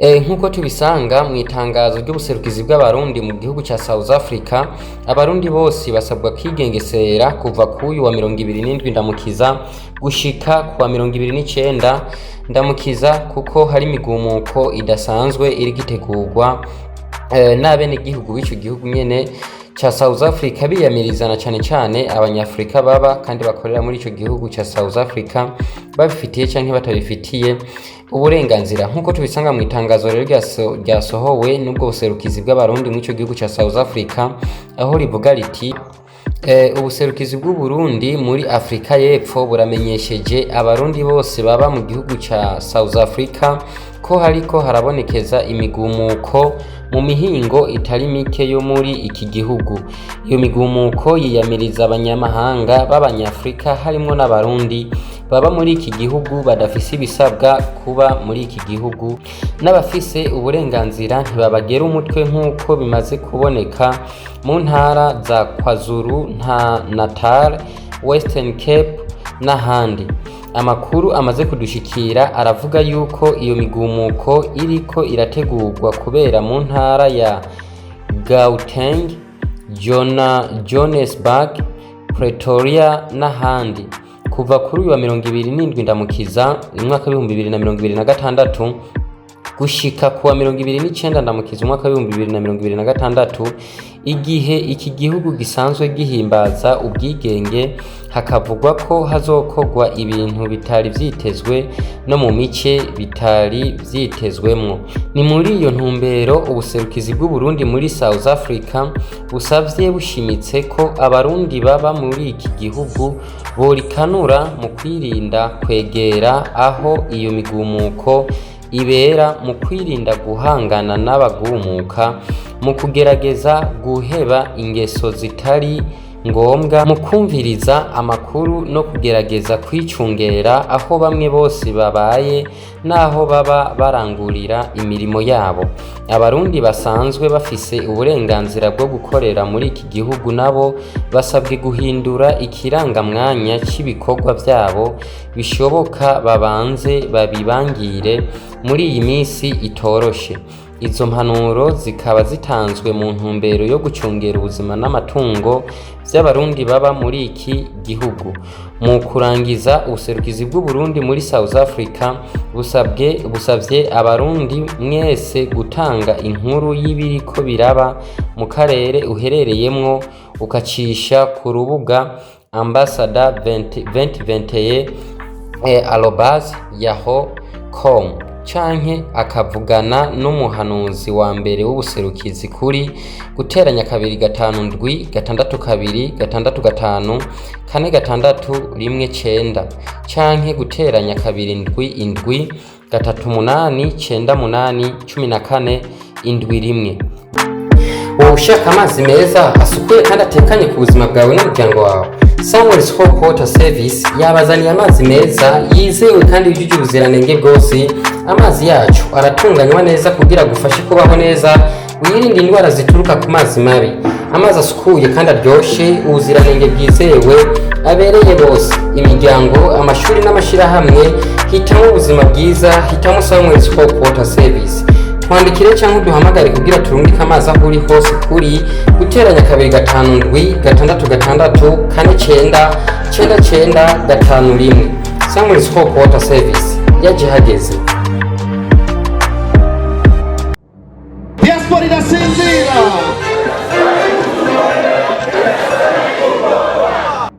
Nkuko tubisanga mu itangazo ry'ubuserukizi bw'abarundi mu gihugu ca South Africa, abarundi bose basabwa kwigengesera kuva kuyu wa 27 ndamukiza gushika kuwa 29 ndamukiza, kuko hari imigumuko idasanzwe iri gitegurwa n'abene gihugu b'ico gihugu nyene cha South Africa, biyamirizana cane abanyafrika baba kandi bakorera muri ico gihugu cha South Africa babifitiye canke batabifitiye uburenganzira. Nkuko tubisanga mu itangazo rero ryasohowe n'ubwo buserukizi bw'abarundi mu ico gihugu cha South Africa, aho rivuga riti ubuserukizi bw'u Burundi muri Afrika y'Epfo buramenyesheje abarundi bose baba mu gihugu ca South Africa ko hariko harabonekeza imigumuko mu mihingo itari mike yo muri iki gihugu. Iyo migumuko yiyamiriza abanyamahanga b'abanyafrika harimwo n'abarundi baba muri iki gihugu badafise ibisabwa kuba muri iki gihugu, n'abafise uburenganzira ntibabagera umutwe nk'uko bimaze kuboneka mu ntara za KwaZulu Natal, Western Cape n'ahandi. Amakuru amaze kudushikira aravuga yuko iyo migumuko iriko irategurwa kubera mu ntara ya Gauteng, Johannesburg, Pretoria n'ahandi kuva kuri uyu wa 27 ndamukiza umwaka wa 2026 gushika kuwa 29 ndamukiza umwaka wa 2026, igihe iki gihugu gisanzwe gihimbaza ubwigenge. Hakavugwa ko hazokogwa ibintu bitari vyitezwe no mu mice bitari vyitezwemwo. Ni muri iyo ntumbero ubuserukizi bw'u Burundi muri South Africa busavye bushimitse ko abarundi baba muri iki gihugu borikanura mu kwirinda kwegera aho iyo migumuko ibera, mu kwirinda guhangana n'abagumuka, mu kugerageza guheba ingeso zitari ngombwa, mu kumviriza amakuru no kugerageza kwicungera aho bamwe bose babaye naho baba barangurira imirimo yabo. Abarundi basanzwe bafise uburenganzira bwo gukorera muri iki gihugu nabo basabwe guhindura ikirangamwanya cy'ibikorwa vyabo bishoboka, babanze babibangire muri iyi misi itoroshe. Izo mpanuro zikaba zitanzwe mu ntumbero yo gucungera ubuzima n'amatungo vy'abarundi baba muri iki gihugu. Mu kurangiza, ubuserukizi bw'u Burundi muri South Africa busavye abarundi mwese gutanga inkuru y'ibiriko biraba mu karere uherereyemwo ukacisha ku rubuga ambassador2021@yahoo.com canke akavugana n'umuhanuzi wa mbere w'ubuserukizi kuri guteranya 2566265 canke guteranya 27738981471. Wowe ushaka amazi meza asukuye kandi atekanye ku buzima bwawe n'umuryango wawe, Samuel's Hope Water Service yabazaniye amazi meza yizewe kandi yujuje ubuziranenge bwose. Amazi yacu aratunganywa neza kugira gufashe kubaho neza, wirinde indwara zituruka ku mazi mabi. Amazi asukuye kandi aryoshe, ubuziranenge bwizewe, abereye bose, imiryango, amashuri n'amashirahamwe. Hitamo ubuzima bwiza, hitamo Samuel's Hope Water Service. Twandikire cyangwa duhamagare kugira turungike amazi aho uri hose kuri guteranya 25662499951. Samuel's Hope Water Service yaje hageze. Diaspora da Sinzira